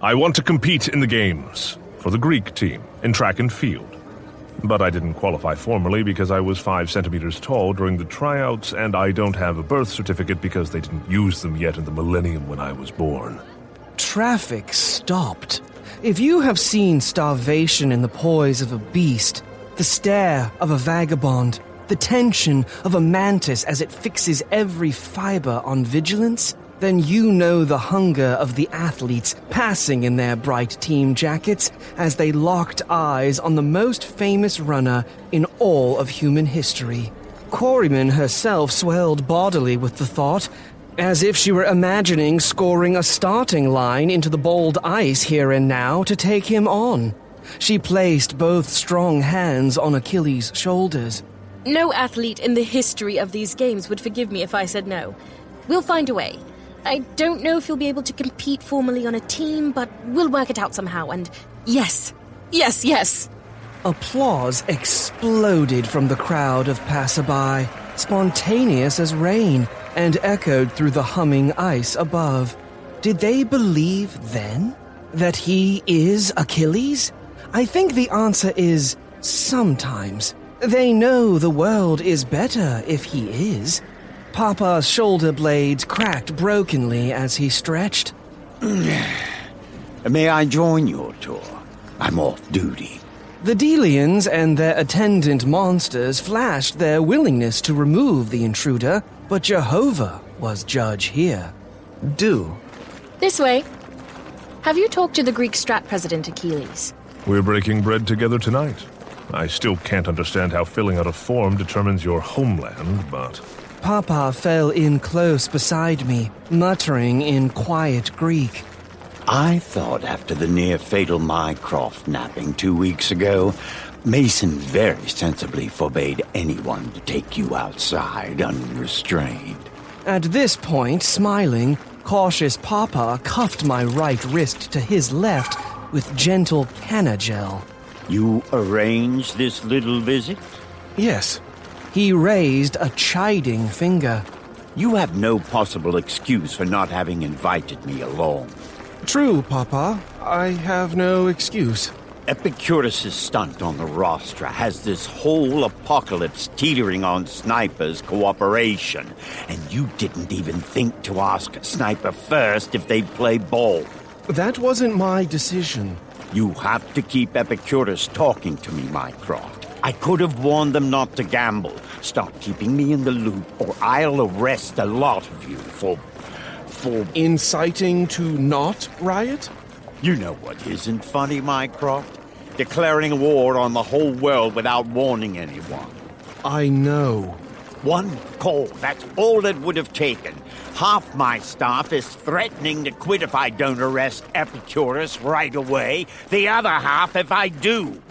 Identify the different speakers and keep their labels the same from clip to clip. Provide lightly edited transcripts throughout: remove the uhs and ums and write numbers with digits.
Speaker 1: I want to compete in the games for the Greek team in track and field. But I didn't qualify formally because I was 5 centimeters tall during the tryouts, and I don't have a birth certificate because they didn't use them yet in the millennium when I was born.
Speaker 2: Traffic stopped. If you have seen starvation in the poise of a beast, the stare of a vagabond, the tension of a mantis as it fixes every fiber on vigilance, then you know the hunger of the athletes passing in their bright team jackets as they locked eyes on the most famous runner in all of human history. Quarryman herself swelled bodily with the thought, as if she were imagining scoring a starting line into the bold ice here and now to take him on. She placed both strong hands on Achilles' shoulders.
Speaker 3: No athlete in the history of these games would forgive me if I said no. We'll find a way. I don't know if you'll be able to compete formally on a team, but we'll work it out somehow, and yes. Yes, yes!
Speaker 2: Applause exploded from the crowd of passerby, spontaneous as rain, and echoed through the humming ice above. Did they believe then that he is Achilles? I think the answer is sometimes. They know the world is better if he is. Papa's shoulder blades cracked brokenly as he stretched.
Speaker 4: May I join your tour? I'm off duty.
Speaker 2: The Delians and their attendant monsters flashed their willingness to remove the intruder, but Jehovah was judge here.
Speaker 1: Do.
Speaker 3: This way. Have you talked to the Greek strat president, Achilles?
Speaker 1: We're breaking bread together tonight. I still can't understand how filling out a form determines your homeland, but...
Speaker 2: Papa fell in close beside me, muttering in quiet Greek.
Speaker 4: I thought after the near-fatal Mycroft napping 2 weeks ago, Mason very sensibly forbade anyone to take you outside unrestrained.
Speaker 2: At this point, smiling, cautious Papa cuffed my right wrist to his left with gentle canna gel.
Speaker 4: You arranged this little visit?
Speaker 2: Yes. He raised a chiding finger.
Speaker 4: You have no possible excuse for not having invited me along.
Speaker 2: True, Papa. I have no excuse.
Speaker 4: Epicurus' stunt on the rostra has this whole apocalypse teetering on Sniper's cooperation, and you didn't even think to ask Sniper first if they'd play ball.
Speaker 2: That wasn't my decision.
Speaker 4: You have to keep Epicurus talking to me, Mycroft. I could have warned them not to gamble. Stop keeping me in the loop, or I'll arrest a lot of you for...
Speaker 2: Inciting to not riot?
Speaker 4: You know what isn't funny, Mycroft? Declaring war on the whole world without warning anyone.
Speaker 2: I know.
Speaker 4: One call, that's all it would have taken. Half my staff is threatening to quit if I don't arrest Epicurus right away. The other half if I do.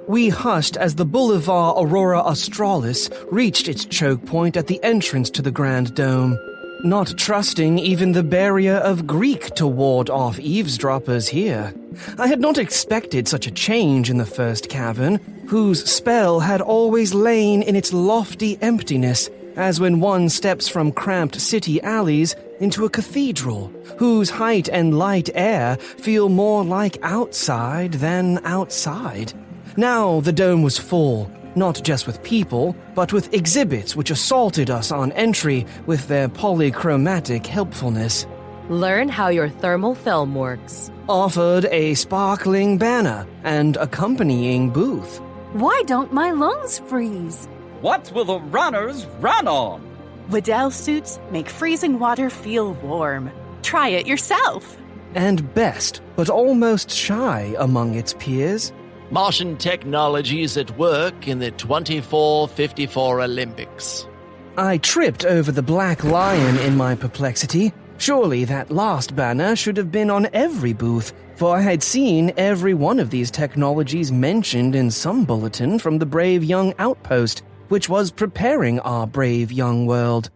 Speaker 2: We hushed as the Boulevard Aurora Australis reached its choke point at the entrance to the Grand Dome, not trusting even the barrier of Greek to ward off eavesdroppers here. I had not expected such a change in the first cavern, whose spell had always lain in its lofty emptiness, as when one steps from cramped city alleys into a cathedral, whose height and light air feel more like outside than outside. Now the dome was full, not just with people, but with exhibits which assaulted us on entry with their polychromatic helpfulness.
Speaker 5: Learn how your thermal film works.
Speaker 2: Offered a sparkling banner and accompanying booth.
Speaker 6: Why don't my lungs freeze?
Speaker 7: What will the runners run on?
Speaker 6: Waddell suits make freezing water feel warm. Try it yourself.
Speaker 2: And best, but almost shy among its peers,
Speaker 8: Martian technologies at work in the 24-54 Olympics.
Speaker 2: I tripped over the black lion in my perplexity. Surely that last banner should have been on every booth, for I had seen every one of these technologies mentioned in some bulletin from the brave young outpost, which was preparing our brave young world.